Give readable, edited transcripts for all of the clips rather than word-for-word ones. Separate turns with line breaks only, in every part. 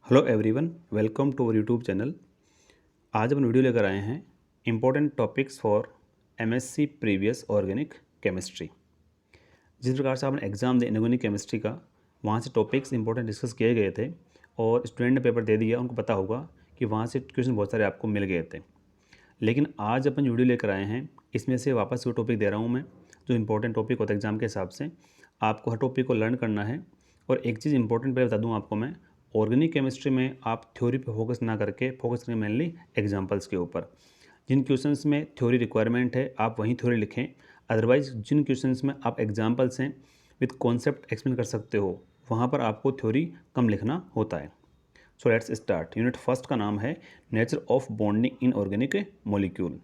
Hello everyone, welcome to our YouTube channel. आज हम video लेकर आए हैं important topics for MSc previous organic chemistry. जिस प्रकार से आपने एग्ज़ाम दिया इनऑर्गेनिक केमिस्ट्री का, वहाँ से टॉपिक्स इंपॉर्टेंट डिस्कस किए गए थे और स्टूडेंट ने पेपर दे दिया, उनको पता होगा कि वहाँ से क्वेश्चन बहुत सारे आपको मिल गए थे। लेकिन आज अपन वीडियो लेकर आए हैं, इसमें से वापस वो टॉपिक दे रहा हूँ मैं जो इंपॉर्टेंट टॉपिक होता है एग्ज़ाम के हिसाब से। आपको हर टॉपिक को लर्न करना है। और एक चीज़ इंपॉर्टेंट पहले बता दूँ आपको मैं, ऑर्गेनिक केमिस्ट्री में आप थ्योरी पे फोकस ना करके फोकस करें मेनली एग्जांपल्स के ऊपर। जिन क्वेश्चंस में थ्योरी रिक्वायरमेंट है आप वहीं थ्योरी लिखें। अदरवाइज जिन क्वेश्चंस में आप एग्जांपल्स हैं विद कॉन्सेप्ट एक्सप्लेन कर सकते हो, वहाँ पर आपको थ्योरी कम लिखना होता है। So let's start. Unit first का नाम है nature of bonding in organic molecule.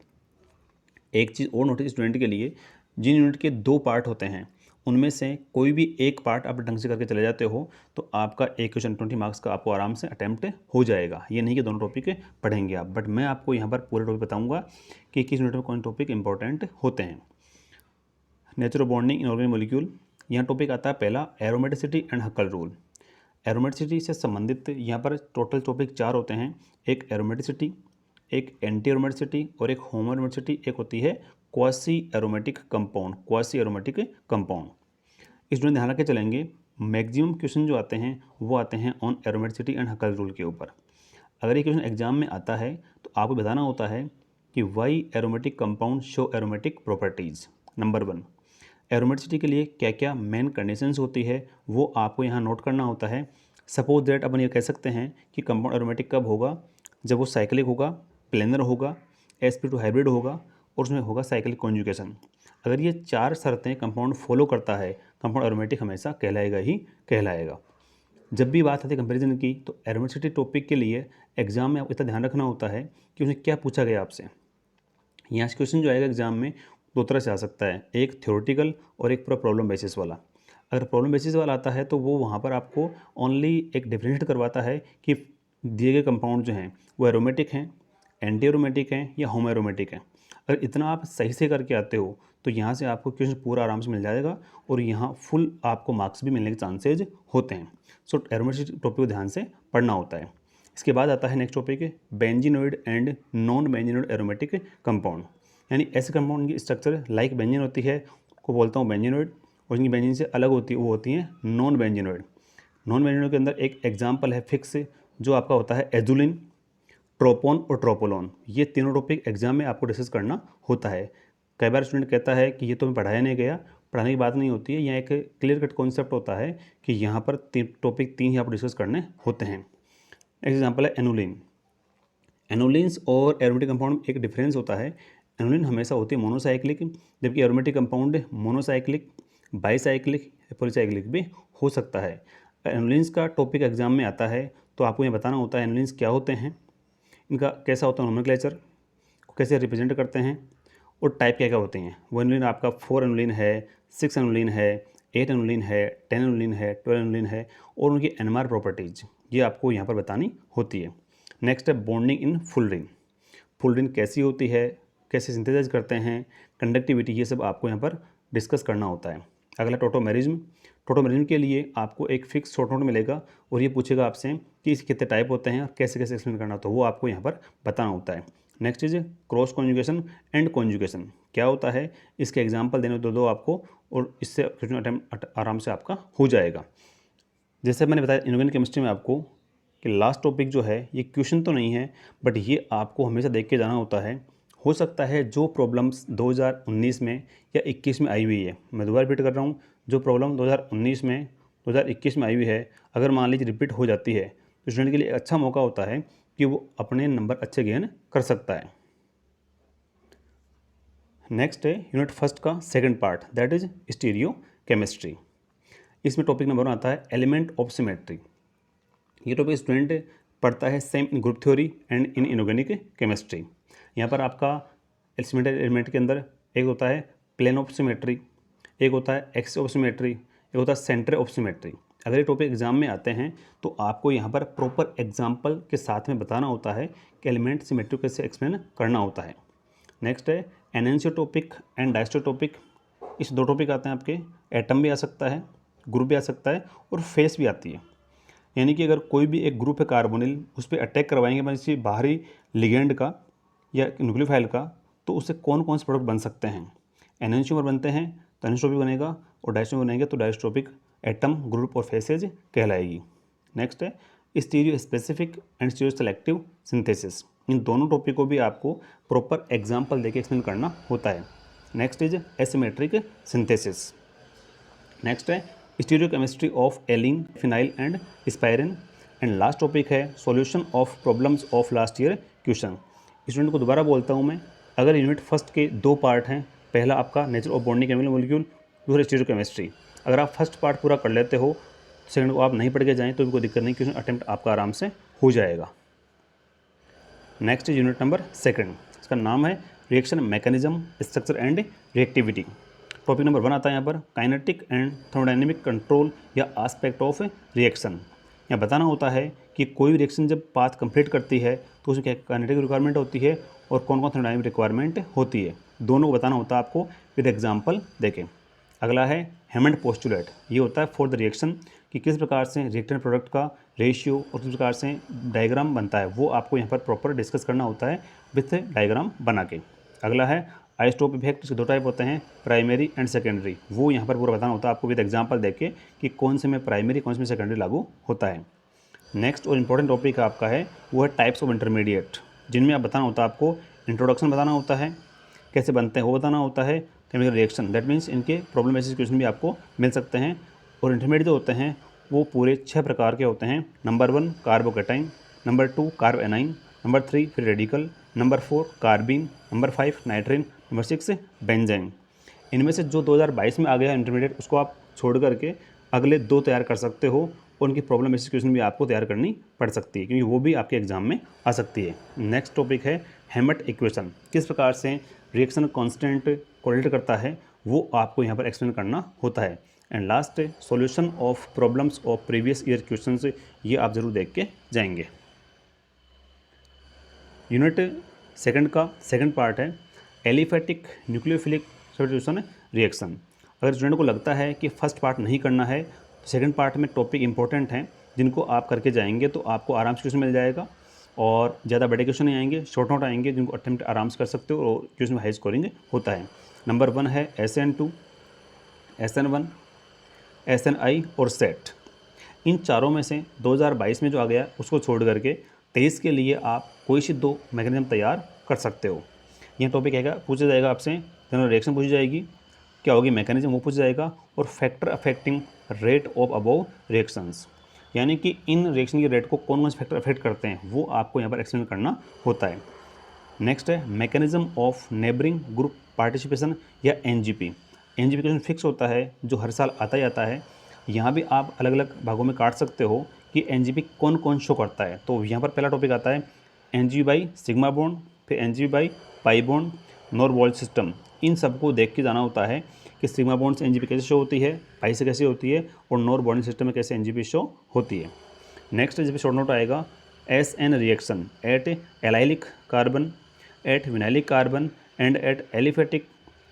एक चीज़ और नोटिस स्टूडेंट के लिए, जिन यूनिट के 2 पार्ट होते हैं उनमें से कोई भी एक पार्ट आप ढंग से करके चले जाते हो तो आपका एक क्वेश्चन 20 मार्क्स का आपको आराम से अटैम्प्ट हो जाएगा। ये नहीं कि दोनों टॉपिक पढ़ेंगे आप, बट मैं आपको यहाँ पर पूरे टॉपिक बताऊँगा कि किस यूनिट में कौन टॉपिक इंपॉर्टेंट होते हैं। Nature of bonding in organic molecule, यहाँ टॉपिक आता है पहला एरोमेटिसिटी एंड हक्कल रूल। एरोमेटिसिटी से संबंधित यहाँ पर टोटल टॉपिक 4 होते हैं। एक एरोमेटिसिटी, एक एंटी एरोमेटिसिटी और एक होमो एरोमेटिसिटी, एक होती है quasi aromatic compound. Quasi aromatic compound इस में ध्यान रख के चलेंगे। मैक्सिमम क्वेश्चन जो आते हैं वो आते हैं ऑन एरोमेटिसिटी एंड हक्कल रूल के ऊपर। अगर ये क्वेश्चन एग्जाम में आता है तो आपको बताना होता है कि why aromatic compound show aromatic properties. Number 1, aromaticity के लिए क्या क्या मेन कंडीशंस होती है वो आपको यहाँ नोट करना होता है। सपोज दैट अपन ये कह सकते हैं कि कंपाउंड एरोमेटिक कब होगा, जब वो साइक्लिक होगा, प्लेनर होगा, sp2 हाइब्रिड होगा और उसमें होगा साइक्लिक कॉन्जुगेशन। अगर ये 4 शर्तें कंपाउंड फॉलो करता है, कंपाउंड एरोमेटिक हमेशा कहलाएगा ही कहलाएगा। जब भी बात आती है कंपैरिजन की, तो एरोमेटिसिटी टॉपिक के लिए एग्जाम में आपको इतना ध्यान रखना होता है कि उसमें क्या पूछा गया आपसे। यहाँ से क्वेश्चन जो आएगा एग्जाम में 2 तरह से आ सकता है, एक थ्योरेटिकल और एक पूरा प्रॉब्लम बेसिस वाला। अगर प्रॉब्लम बेसिस वाला आता है तो वो वहाँ पर आपको ओनली एक डिफरेंशिएट करवाता है कि दिए गए कंपाउंड जो हैं वो एरोमेटिक हैं, एंटी एरोमेटिक हैं या होमो एरोमेटिक हैं। अगर इतना आप सही से करके आते हो तो यहाँ से आपको क्वेश्चन पूरा आराम से मिल जाएगा और यहाँ फुल आपको मार्क्स भी मिलने के चांसेज होते हैं। सो एरोमेटिसिटी टॉपिक को ध्यान से पढ़ना होता है। इसके बाद आता है next topic benzenoid and non benzenoid aromatic compound. यानी ऐसे कंपाउंड की स्ट्रक्चर लाइक बेंजीन होती है को बोलता हूँ बेंजीनोइड, और जिनकी बेंजीन से अलग होती है वो होती हैं नॉन बेंजीनोइड। नॉन बेंजीनोइड के अंदर एक एग्जाम्पल है फिक्स, जो आपका होता है एजुलिन, ट्रोपोन और ट्रोपोलोन। ये तीनों टॉपिक एग्जाम में आपको डिस्कस करना होता है। कई बार स्टूडेंट कहता है कि ये तो मैं पढ़ाया नहीं गया, पढ़ाने की बात नहीं होती है। यहाँ एक क्लियर कट कॉन्सेप्ट होता है कि यहाँ पर टॉपिक 3 ही आपको डिस्कस करने होते हैं। एग्जाम्पल है एनुलिन। एनुलिन्स और एरोमेटिक कंपाउंड में एक डिफरेंस होता है। एनुलिन हमेशा होती है मोनोसाइक्लिक, जबकि aromatic compound monocyclic, bicyclic, polycyclic भी हो सकता है। एनुलिन्स का टॉपिक एग्जाम में आता है तो आपको ये बताना होता है एनुलिन्स क्या होते हैं, इनका कैसा होता है नोमेनक्लेचर, कैसे रिप्रेजेंट करते हैं और टाइप क्या क्या होते हैं। वो एनुलिन आपका 4 एनुलिन है, 6 एनुलिन है, 8 एनुलिन है, 10 एनुलिन है, 12 एनुलिन है और उनकी एनएमआर प्रॉपर्टीज़ ये आपको यहाँ पर बतानी होती है। नेक्स्ट है बॉन्डिंग इन फुलरिन। फुलरिन कैसी होती है, कैसे सिंथेसाइज करते हैं, कंडक्टिविटी, ये सब आपको यहाँ पर डिस्कस करना होता है। अगला टोटोमेरिज्म। टोटोमेरिज्म के लिए आपको एक फिक्स शॉर्ट नोट मिलेगा और ये पूछेगा आपसे कि इसके कितने टाइप होते हैं और कैसे कैसे एक्सप्लेन करना, तो वो आपको यहाँ पर बताना होता है। Next is cross conjugation and conjugation क्या होता है, इसके एग्जाम्पल देने दो आपको और इससे क्वेश्चन अटैम्प्ट आराम से आपका हो जाएगा। जैसे मैंने बताया इनऑर्गेनिक केमिस्ट्री में आपको कि लास्ट टॉपिक जो है ये क्वेश्चन तो नहीं है, बट ये आपको हमेशा देख के जाना होता है। हो सकता है जो प्रॉब्लम्स 2019 में या 21 में आई हुई है, मैं दोबारा रिपीट कर रहा हूँ, जो प्रॉब्लम 2019 में 2021 में आई हुई है, अगर मान लीजिए रिपीट हो जाती है तो स्टूडेंट के लिए अच्छा मौका होता है कि वो अपने नंबर अच्छे गेन कर सकता है। नेक्स्ट है यूनिट फर्स्ट का second part, that is stereo chemistry. इसमें टॉपिक नंबर 1 आता है एलिमेंट ऑफ सिमेट्री। ये टॉपिक स्टूडेंट पढ़ता है same in group theory and in inorganic chemistry. यहाँ पर आपका सिमेट्री एलिमेंट के अंदर एक होता है प्लेन ऑफ सिमेट्री, एक होता है एक्स ऑफ सिमेट्री, एक होता है सेंटर ऑफ सिमेट्री। अगर ये टॉपिक एग्जाम में आते हैं तो आपको यहाँ पर प्रॉपर एग्जाम्पल के साथ में बताना होता है कि एलिमेंट सिमेट्री कैसे एक्सप्लेन करना होता है। नेक्स्ट है एनेंशियोटॉपिक एंड डायस्टोटॉपिक। इस 2 टॉपिक आते हैं आपके, एटम भी आ सकता है, ग्रुप भी आ सकता है और फेस भी आती है। यानी कि अगर कोई भी एक ग्रुप है कार्बोनिल, उस पर अटैक करवाएंगे मतलब किसी बाहरी लिगेंड का या न्यूक्लियोफाइल का, तो उससे कौन कौन से प्रोडक्ट बन सकते हैं। एनएनसीओमर बनते हैं तो एनिस्ट्रोपिक बनेगा, और डायस्ट्रोपिक बनेंगे तो डायस्ट्रोपिक एटम, ग्रुप और फेसेज कहलाएगी। नेक्स्ट है stereospecific and stereoselective synthesis. इन दोनों टॉपिक को भी आपको प्रॉपर एग्जाम्पल देके एक्सप्लेन करना होता है। Next is asymmetric synthesis. Next है stereochemistry of allene, phenyl and spirane. And last topic है solution of problems of last year question. Student को दोबारा बोलता हूँ मैं, अगर यूनिट फर्स्ट के 2 पार्ट हैं, पहला आपका nature of bonding chemical molecule, दूसरा स्टीरियोकेमिस्ट्री। अगर आप फर्स्ट पार्ट पूरा कर लेते हो, सेकंड को आप नहीं पढ़ के जाएँ तो भी कोई दिक्कत नहीं, क्वेश्चन अटेम्प्ट आपका आराम से हो जाएगा। नेक्स्ट यूनिट नंबर 2, इसका नाम है reaction mechanism, structure and reactivity. Topic number 1 आता है यहाँ पर काइनेटिक एंड थर्मोडायनेमिक कंट्रोल या एस्पेक्ट ऑफ रिएक्शन। यहाँ बताना होता है कि कोई भी रिएक्शन जब पाथ कंप्लीट करती है तो उसमें क्या काइनेटिक रिक्वायरमेंट होती है और कौन कौन थर्मोडायनेमिक रिक्वायरमेंट होती है, दोनों को बताना होता है आपको विद एग्जाम्पल देखें। अगला है हेमंड पोस्टुलेट, ये होता है फॉर द रिएक्शन कि किस प्रकार से रिएक्टेंट प्रोडक्ट का रेशियो और किस प्रकार से डायग्राम बनता है, वो आपको यहाँ पर प्रॉपर डिस्कस करना होता है विथ डायग्राम बना के। अगला है आइसोटोप इफेक्ट, इसके 2 टाइप होते हैं, प्राइमरी एंड सेकेंडरी। वो यहाँ पर पूरा बताना होता है आपको विद एग्जाम्पल देख के कि कौन से में प्राइमरी कौन से में सेकेंडरी लागू होता है। नेक्स्ट और इम्पॉर्टेंट टॉपिक आपका है वो है टाइप्स ऑफ इंटरमीडिएट, जिनमें आप बताना होता है आपको इंट्रोडक्शन बताना होता है, कैसे बनते हैं वो बताना होता है, केमिकल रिएक्शन, दैट मीन्स इनके प्रॉब्लम बेसिस क्वेश्चन भी आपको मिल सकते हैं। और इंटरमीडिएट जो होते हैं वो पूरे 6 प्रकार के होते हैं। Number 1 carbocation, number 2 carbanion, number 3 free radical, number 4 carbene, number 5 nitrene, number 6 benzyne. इनमें से जो 2022 में आ गया इंटरमीडिएट उसको आप छोड़ करके अगले 2 तैयार कर सकते हो, और उनकी प्रॉब्लम बेसिस क्वेश्चन भी आपको तैयार करनी पड़ सकती है क्योंकि वो भी आपके एग्जाम में आ सकती है। नेक्स्ट टॉपिक है हेमट इक्वेशन, किस प्रकार से रिएक्शन कांस्टेंट कोरिलेट करता है वो आपको यहाँ पर एक्सप्लेन करना होता है। And last solution of problems of previous year questions, ये आप जरूर देख के जाएंगे। यूनिट 2 का सेकंड पार्ट है एलिफेटिक न्यूक्लियोफिलिक सब्स्टिट्यूशन रिएक्शन। अगर स्टूडेंट को लगता है कि फर्स्ट पार्ट नहीं करना है तो सेकंड पार्ट में टॉपिक इंपॉर्टेंट हैं जिनको आप करके जाएंगे तो आपको आराम से क्वेश्चन मिल जाएगा, और ज़्यादा बड़े क्वेश्चन नहीं आएंगे, शॉर्ट नोट आएंगे जिनको अटेम्प्ट आराम से कर सकते हो और क्वेश्चन में हाई स्कोरिंग होता है। नंबर 1 है SN2, SN1, SNI और सेट। इन चारों में से 2022 में जो आ गया उसको छोड़ करके 23 के लिए आप कोई सी 2 मैकेनिज्म तैयार कर सकते हो। यह टॉपिक है पूछा जाएगा आपसे, जनरल रिएक्शन पूछी जाएगी, क्या होगी मैकेनिज्म वो पूछा जाएगा, और factor affecting rate of above reactions, यानी कि इन रिएक्शन की रेट को कौन कौन से फैक्टर अफेक्ट करते हैं वो आपको यहाँ पर एक्सप्लेन करना होता है। नेक्स्ट है mechanism of neighbouring group participation या NGP। NGP क्वेश्चन फिक्स होता है जो हर साल आता ही आता है। यहाँ भी आप अलग अलग भागों में काट सकते हो कि NGP कौन कौन शो करता है। तो यहाँ पर पहला टॉपिक आता है NGP बाई सिग्मा बॉन्ड, फिर NGP by pi bond, norbornyl system. इन सबको देख के जाना होता है कि सिग्मा बॉन्ड से NGP कैसे शो होती है, पाई से कैसे होती है, और नॉर बॉन्डिंग सिस्टम में कैसे NGP शो होती है। नेक्स्ट जब शॉर्ट नोट आएगा SN reaction at allylic carbon, at vinylic carbon and at aliphatic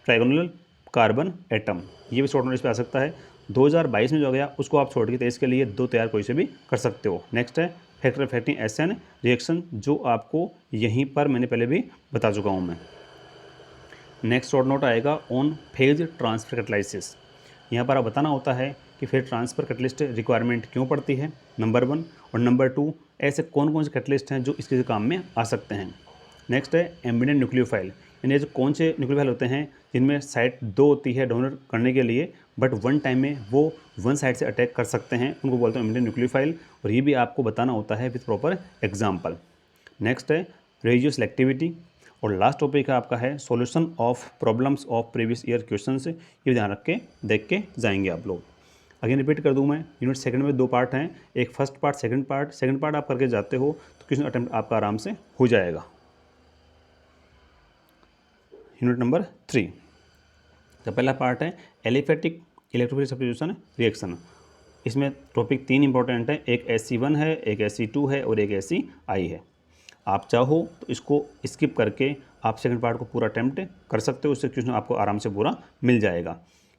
trigonal carbon atom. ये भी शॉर्ट नोट इस पर आ सकता है। 2022 में जो गया उसको आप छोड़ के 23 के लिए 2 तैयार कोई से भी कर सकते हो। नेक्स्ट है फैक्टर अफेक्टिंग SN रिएक्शन, जो आपको यहीं पर मैंने पहले भी बता चुका हूँ मैं। नेक्स्ट शॉर्ट नोट आएगा ऑन फेज ट्रांसफर कैटलाइसिस। यहाँ पर आप बताना होता है कि फेज ट्रांसफर कैटलिस्ट रिक्वायरमेंट क्यों पड़ती है, नंबर 1, और नंबर 2 ऐसे कौन कौन से कैटलिस्ट हैं जो इसके काम में आ सकते हैं। नेक्स्ट है एम्बिडेंट न्यूक्लियोफाइल, यानी जो कौन से न्यूक्लियोफाइल होते हैं जिनमें साइड 2 होती है डोनर करने के लिए, बट वन टाइम में वो वन साइड से अटैक कर सकते हैं, उनको बोलते हैं एम्बिडेंट न्यूक्लियोफाइल, और ये भी आपको बताना होता है विथ प्रॉपर एग्जाम्पल। नेक्स्ट है रेडियो सेलेक्टिविटी, और लास्ट टॉपिक है आपका है solution of problems of previous year questions. ये ध्यान रख के देख के जाएंगे आप लोग। अगेन रिपीट कर दूं मैं, यूनिट 2 में 2 पार्ट हैं, एक first part second part. Second part आप करके जाते हो तो क्वेश्चन अटेम्प्ट आपका आराम से हो जाएगा। यूनिट नंबर 3 का पहला पार्ट है एलिफेटिक इलेक्ट्रोफिलिक सब्स्टिट्यूशन रिएक्शन। इसमें टॉपिक 3 इंपॉर्टेंट है, एक SC1 है, एक SC2 है और एक SCI है। आप चाहो तो इसको स्किप करके आप सेकंड पार्ट को पूरा अटेम्प्ट कर सकते हो, उससे क्वेश्चन आपको आराम से पूरा मिल जाएगा।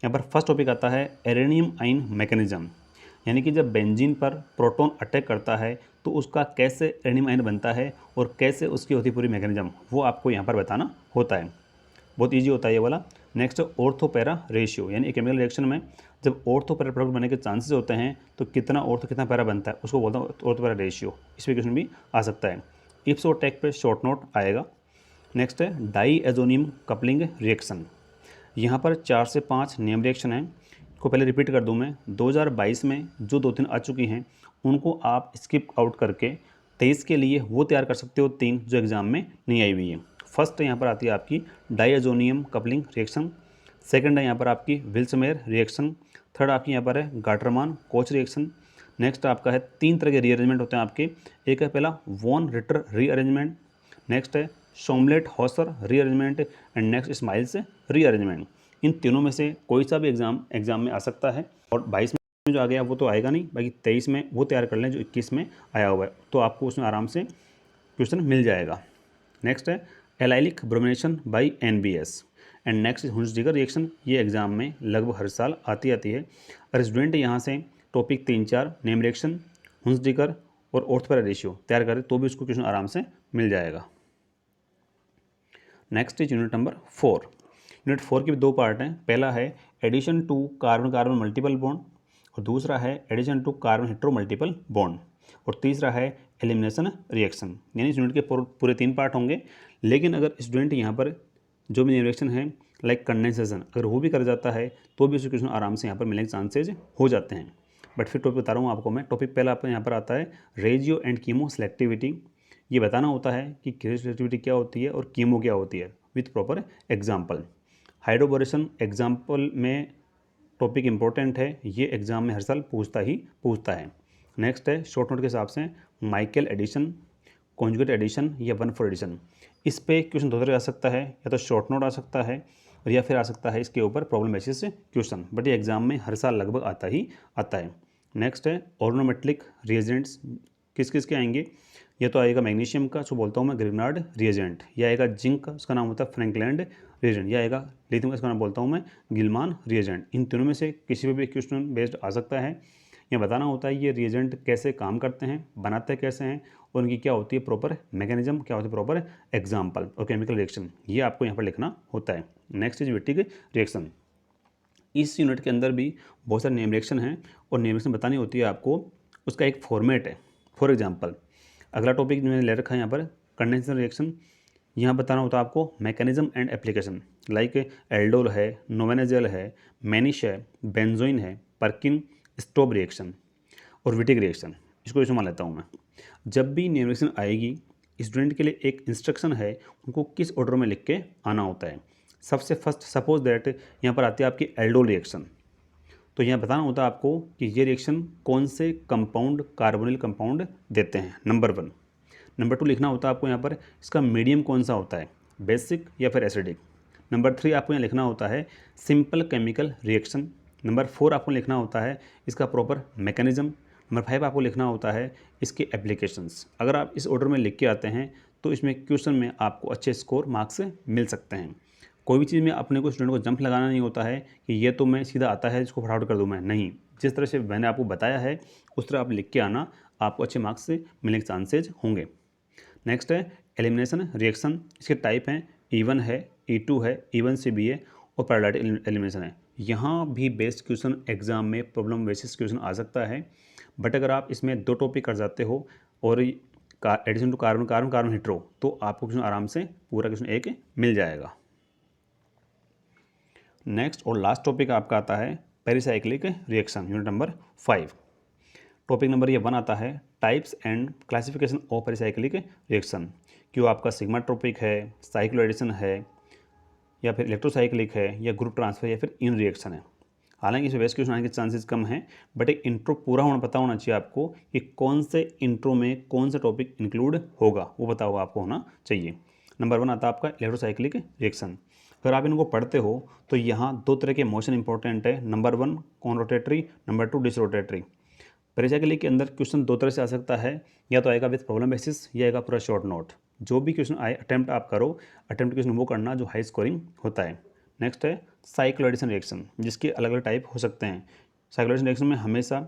यहाँ पर फर्स्ट टॉपिक आता है एरेनियम आइन मैकेनिज्म। यानी कि जब बेंजीन पर प्रोटॉन अटैक करता है तो उसका कैसे एडेनियम आयन बनता है और कैसे उसकी होती पूरी मैकेनिज्म, वो आपको यहाँ पर बताना होता है। बहुत ईजी होता है ये वाला। नेक्स्ट ऑर्थो पैरा रेशियो, यानी केमिकल रिएक्शन में जब ऑर्थो पैरा प्रोडक्ट बनने के चांसेस होते हैं तो कितना ऑर्थो कितना पैरा बनता है उसको बोलता हूँ ऑर्थो पैरा रेशियो। इस पर क्वेश्चन भी आ सकता है। इप्स और टेक पे शॉर्ट नोट आएगा। नेक्स्ट है डाई एजोनियम कपलिंग रिएक्शन। यहाँ पर 4 से 5 नेम रिएक्शन हैं, को पहले रिपीट कर दूँ मैं। 2022 में जो 2-3 आ चुकी हैं उनको आप स्किप आउट करके 23 के लिए वो तैयार कर सकते हो 3 जो एग्जाम में नहीं आई हुई है। फर्स्ट यहाँ पर आती है आपकी डाईएजोनियम कपलिंग रिएक्शन, सेकंड है यहाँ पर आपकी विल्समेयर रिएक्शन, थर्ड आपकी यहाँ पर है गाटरमान कोच रिएक्शन। नेक्स्ट आपका है 3 तरह के रीअरेंजमेंट होते हैं आपके। एक है पहला वॉन रिटर रीअरेंजमेंट, नेक्स्ट है Sommelet Hauser rearrangement and next Smiles rearrangement. इन तीनों में से कोई सा भी एग्जाम में आ सकता है। और 22 में जो आ गया वो तो आएगा नहीं, बाकी 23 में वो तैयार कर लें जो 21 में आया हुआ है, तो आपको उसमें आराम से क्वेश्चन मिल जाएगा। नेक्स्ट है allylic bromination by NBS and next Hunsdiecker reaction. ये एग्जाम में लगभग हर साल आती है। अगर स्टूडेंट यहाँ से टॉपिक 3-4 नेम रिएक्शन, हुंसडिगर और ऑर्थो पैरा रेशियो तैयार करें तो भी उसको क्वेश्चन आराम से मिल जाएगा। Next is unit number 4। Unit 4 के भी 2 पार्ट हैं। पहला है addition to carbon carbon multiple bond और दूसरा है addition to carbon hetero multiple bond और तीसरा है एलिमिनेशन रिएक्शन। यानी इस यूनिट के पूरे 3 पार्ट होंगे। लेकिन अगर स्टूडेंट यहाँ पर जो भी रिएक्शन है लाइक कंडेंसेशन अगर वो भी कर जाता है तो भी उसके क्वेश्चन आराम से यहाँ पर मिलने के चांसेज हो जाते हैं। बट फिर टॉपिक बता रहा हूँ आपको मैं। टॉपिक पहला आपका यहाँ पर आता है रेजियो एंड कीमो सेलेक्टिविटी। ये बताना होता है कि सेलेक्टिविटी क्या होती है और कीमो क्या होती है with proper example. Hydroboration example में टॉपिक इंपॉर्टेंट है, ये एग्जाम में हर साल पूछता है। नेक्स्ट है शॉर्ट नोट के हिसाब से माइकल एडिशन, कॉन्जुगेट एडिशन या 1,4 एडिशन। इस पे क्वेश्चन 2 तरह आ सकता है, या तो शॉर्ट नोट आ सकता है और या फिर आ सकता है इसके ऊपर प्रॉब्लम बेसिस से क्वेश्चन। बट ये एग्जाम में हर साल लगभग आता है। नेक्स्ट है ऑर्गोनोमेट्रिक रिएजेंट्स, किस किस के आएंगे। ये तो आएगा मैग्नीशियम का, जो बोलता हूँ मैं ग्रिग्नार्ड रिएजेंट, या आएगा जिंक का, उसका नाम होता है फ्रैंकलैंड रिएजेंट, या आएगा लिथियम का, इसका नाम बोलता हूँ मैं गिलमान रिएजेंट। इन तीनों में से किसी भी क्वेश्चन बेस्ड आ सकता है। यह बताना होता है ये रिएजेंट कैसे काम करते हैं, बनाते कैसे हैं और उनकी क्या होती है प्रॉपर मैकेनिज्म, क्या होती है प्रॉपर एग्जाम्पल और केमिकल रिएक्शन, ये आपको यहाँ पर लिखना होता है। Next is Wittig reaction. इस यूनिट के अंदर भी बहुत सारे नेम रिएक्शन हैं और नेम रिएक्शन बतानी होती है आपको, उसका एक फॉर्मेट है। फॉर एग्जाम्पल अगला टॉपिक मैंने ले रखा है यहाँ पर कंडेंसेशन रिएक्शन। यहाँ बताना होता है आपको mechanism and application, like aldol है, नोवेनाजेल है, मैनिश है, बेंजोइन है, पर्किन स्टोब रिएक्शन और विटिक रिएक्शन। इसको इसमें मान लेता हूँ मैं। जब भी नेम रिएक्शन आएगी स्टूडेंट के लिए एक इंस्ट्रक्शन है, उनको किस ऑर्डर में लिख के आना होता है। सबसे फर्स्ट सपोज दैट यहाँ पर आती है आपकी एल्डोल रिएक्शन, तो यहाँ बताना होता है आपको कि ये रिएक्शन कौन से कंपाउंड कार्बोनिल कंपाउंड देते हैं, नंबर 1। नंबर 2 लिखना होता है आपको यहाँ पर इसका मीडियम कौन सा होता है, बेसिक या फिर एसिडिक। नंबर 3 आपको यहाँ लिखना होता है सिंपल केमिकल रिएक्शन। नंबर 4 आपको लिखना होता है इसका प्रॉपर मैकेनिज्म। नंबर 5 आपको लिखना होता है इसके एप्लीकेशंस। अगर आप इस ऑर्डर में लिख के आते हैं तो इसमें क्वेश्चन में आपको अच्छे स्कोर मार्क्स मिल सकते हैं। कोई भी चीज़ में अपने को स्टूडेंट को जंप लगाना नहीं होता है कि ये तो मैं सीधा आता है इसको फटाफट कर दूँ मैं, नहीं। जिस तरह से मैंने आपको बताया है उस तरह आप लिख के आना, आपको अच्छे मार्क्स से मिलने के चांसेज होंगे। नेक्स्ट है एलिमिनेशन रिएक्शन। इसके टाइप हैं E1 है, E2 है, E1CB है और पैराडाइटिक एलिमिनेशन है। यहाँ भी बेस्ड क्वेश्चन एग्जाम में प्रॉब्लम बेसिस क्वेश्चन आ सकता है। बट अगर आप इसमें 2 टॉपिक कर जाते हो और addition to carbon carbon carbon hetero, तो आपको क्वेश्चन आराम से पूरा क्वेश्चन एक मिल जाएगा। नेक्स्ट और लास्ट टॉपिक आपका आता है pericyclic reaction, unit number 5। Topic number ये 1 आता है types and classification of pericyclic reaction. क्यों आपका सिग्मा टॉपिक है, साइक्लो एडिशन है, या फिर इलेक्ट्रोसाइक्लिक है, या ग्रुप ट्रांसफर, या फिर इन रिएक्शन है। हालांकि इसमें बेस्ट क्वेश्चन आने के चांसेस कम हैं, बट एक इंट्रो पूरा पता होना चाहिए आपको कि कौन से इंट्रो में कौन सा टॉपिक इंक्लूड होगा, वो पता हुआ आपको होना चाहिए। नंबर 1 आता है आपका इलेक्ट्रोसाइक्लिक रिएक्शन। अगर आप इनको पढ़ते हो तो यहाँ 2 तरह के मोशन इंपॉर्टेंट है। Number 1 con rotatory, number 2 dis rotatory. Pericyclic के अंदर क्वेश्चन 2 तरह से आ सकता है, या तो आएगा विथ प्रॉब्लम बेसिस या आएगा पूरा शॉर्ट नोट। जो भी क्वेश्चन आए अटेम्प्ट आप करो, अटेम्प्ट क्वेश्चन वो करना जो हाई स्कोरिंग होता है। नेक्स्ट है साइक्लो एडिशन रिएक्शन, जिसके अलग अलग टाइप हो सकते हैं। साइक्लो एडिशन रिएक्शन में हमेशा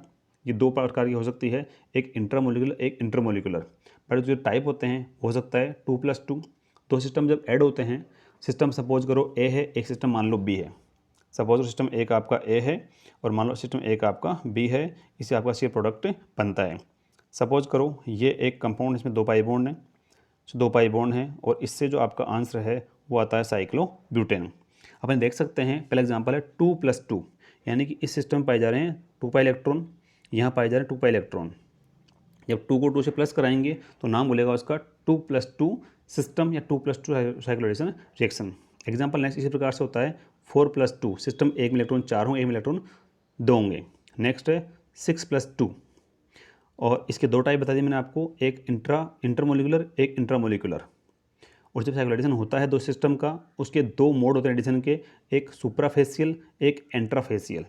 ये दो प्रकार की हो सकती है, एक इंट्रामोलिकुलर एक इंटरमोलिकुलर। बट जो टाइप होते हैं हो सकता है 2+2। दो सिस्टम जब ऐड होते हैं, सिस्टम सपोज करो ए है, एक सिस्टम मान लो बी है। सपोज सिस्टम एक आपका ए है और मान लो सिस्टम एक आपका बी है, इससे आपका सी प्रोडक्ट बनता है। सपोज करो ये एक कंपाउंड, इसमें 2 पाई बॉन्ड है, 2 पाई बॉन्ड है और इससे जो आपका आंसर है वो आता है साइक्लोब्यूटेन। अपन देख सकते हैं पहला एग्जांपल है 2+2, यानी कि इस सिस्टम में पाए जा रहे हैं 2 पाई इलेक्ट्रॉन, यहाँ पाए जा रहे हैं 2 पाई इलेक्ट्रॉन। जब 2 को 2 से प्लस कराएंगे तो नाम बोलेगा उसका 2+2 सिस्टम या 2+2 साइक्लोहेक्सेन रिएक्शन। एग्जाम्पल नेक्स्ट इसी प्रकार से होता है 4+2, सिस्टम एक में इलेक्ट्रॉन 4 होंगे, एक में इलेक्ट्रॉन 2 होंगे। नेक्स्ट है 6+2 और इसके दो टाइप बता दिए मैंने आपको, एक इंटरमोलिकुलर एक इंट्रामोलिकुलर। और जब साइक्लोएडिशन होता है दो सिस्टम का, उसके दो मोड होते हैं एडिशन के, एक सुप्राफेशियल एक एंट्राफेशियल।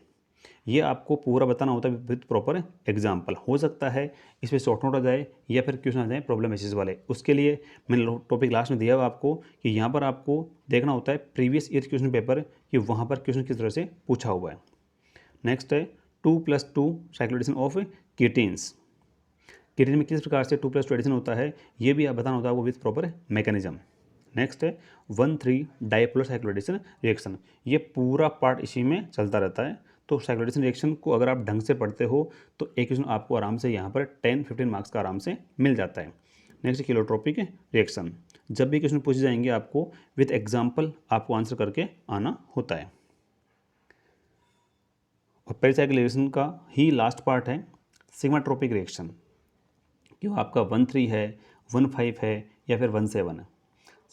ये आपको पूरा बताना होता है विद प्रॉपर एग्जाम्पल। हो सकता है इसमें शॉर्ट नोट आ जाए या फिर क्वेश्चन आ जाए प्रॉब्लम बेसिस वाले, उसके लिए मैंने टॉपिक लास्ट में दिया हुआ आपको कि यहाँ पर आपको देखना होता है प्रीवियस ईयर क्वेश्चन पेपर कि वहाँ पर क्वेश्चन किस तरह से पूछा हुआ है। नेक्स्ट है 2+2 साइक्लोएडिशन ऑफ कीटीन्स। कीटीन में किस प्रकार से 2+2 एडिशन होता है ये भी आप बताना होता है आपको विद प्रॉपर मैकेनिज्म। नेक्स्ट है 1,3 डाइपोलर साइक्लोएडिशन रिएक्शन। ये पूरा पार्ट इसी में चलता रहता है। तो साइक्लोएडिशन रिएक्शन को अगर आप ढंग से पढ़ते हो तो एक क्वेश्चन आपको आराम से यहाँ पर 10-15 मार्क्स का आराम से मिल जाता है। नेक्स्ट किलोट्रोपिक रिएक्शन, जब भी क्वेश्चन पूछे जाएंगे आपको विद एग्जाम्पल आपको आंसर करके आना होता है। और पेरिसाइक्लिक रिएक्शन का ही लास्ट पार्ट है सिग्माट्रोपिक रिएक्शन, कि वो आपका 1,3 है, 1,5 है या फिर 1,7 है।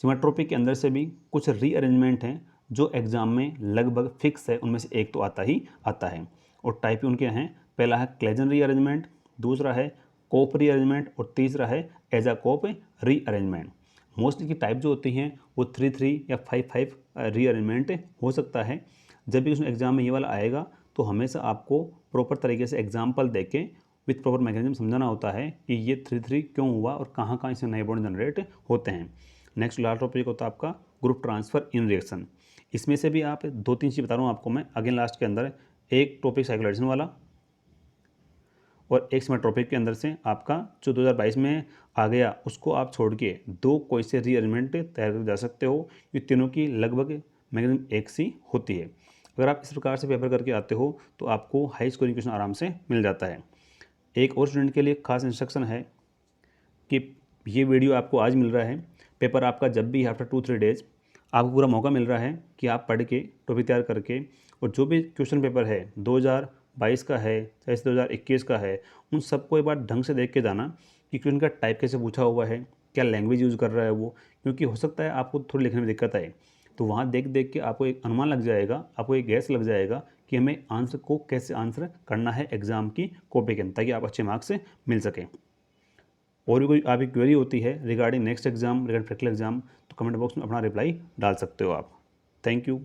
सिमेट्रोपिक के अंदर से भी कुछ रीअरेंजमेंट हैं जो एग्जाम में लगभग फिक्स है, उनमें से एक तो आता ही आता है। और टाइप उनके हैं, पहला है क्लेजन रीअरेंजमेंट, दूसरा है कोप रीअरेंजमेंट और तीसरा है एजा कोप रीअरेंजमेंट। मोस्टली की टाइप जो होती हैं वो 3-3 या 5-5 रीअरेंजमेंट हो सकता है। जब भी उसमें एग्जाम में ये वाला आएगा तो हमेशा आपको प्रॉपर तरीके से एग्जाम्पल दे के विथ प्रॉपर मैकेनिज्म समझाना होता है कि ये 3-3 क्यों हुआ और कहाँ कहाँ इससे नए बॉन्ड जनरेट होते हैं। नेक्स्ट लास्ट टॉपिक होता है आपका ग्रुप ट्रांसफर इन रिएक्शन। इसमें से भी आप 2-3 चीज़ बता रहा हूँ आपको मैं अगेन लास्ट के अंदर, एक टॉपिक साइक्लोएडिशन वाला और एक सिमेट्रोपिक के अंदर से आपका जो 2022 में आ गया उसको आप छोड़ के दो कोई से रीअरेंजमेंट तैयार कर जा सकते हो। ये तीनों की लगभग मैकेनिज्म एक सी होती है। अगर आप इस प्रकार से पेपर करके आते हो तो आपको हाई स्कोरिंग क्वेश्चन आराम से मिल जाता है। एक और स्टूडेंट के लिए खास इंस्ट्रक्शन है कि ये वीडियो आपको आज मिल रहा है, पेपर आपका जब भी आफ्टर 2-3 डेज आपको पूरा मौका मिल रहा है कि आप पढ़ के टॉपिक तैयार करके, और जो भी क्वेश्चन पेपर है 2022 का है चाहे 2021 का है, उन सबको एक बार ढंग से देख के जाना कि क्वेश्चन का टाइप कैसे पूछा हुआ है, क्या लैंग्वेज यूज़ कर रहा है वो, क्योंकि हो सकता है आपको थोड़ी लिखने में दिक्कत आए। तो वहाँ देख देख के आपको एक अनुमान लग जाएगा, आपको एक गैस लग जाएगा कि हमें आंसर को कैसे आंसर करना है एग्जाम की कॉपी के अंदर, ताकि आप अच्छे मार्क्स से मिल सकें। और भी कोई आपकी क्वेरी होती है regarding next exam, regarding practical exam, तो कमेंट बॉक्स में अपना रिप्लाई डाल सकते हो आप। Thank you.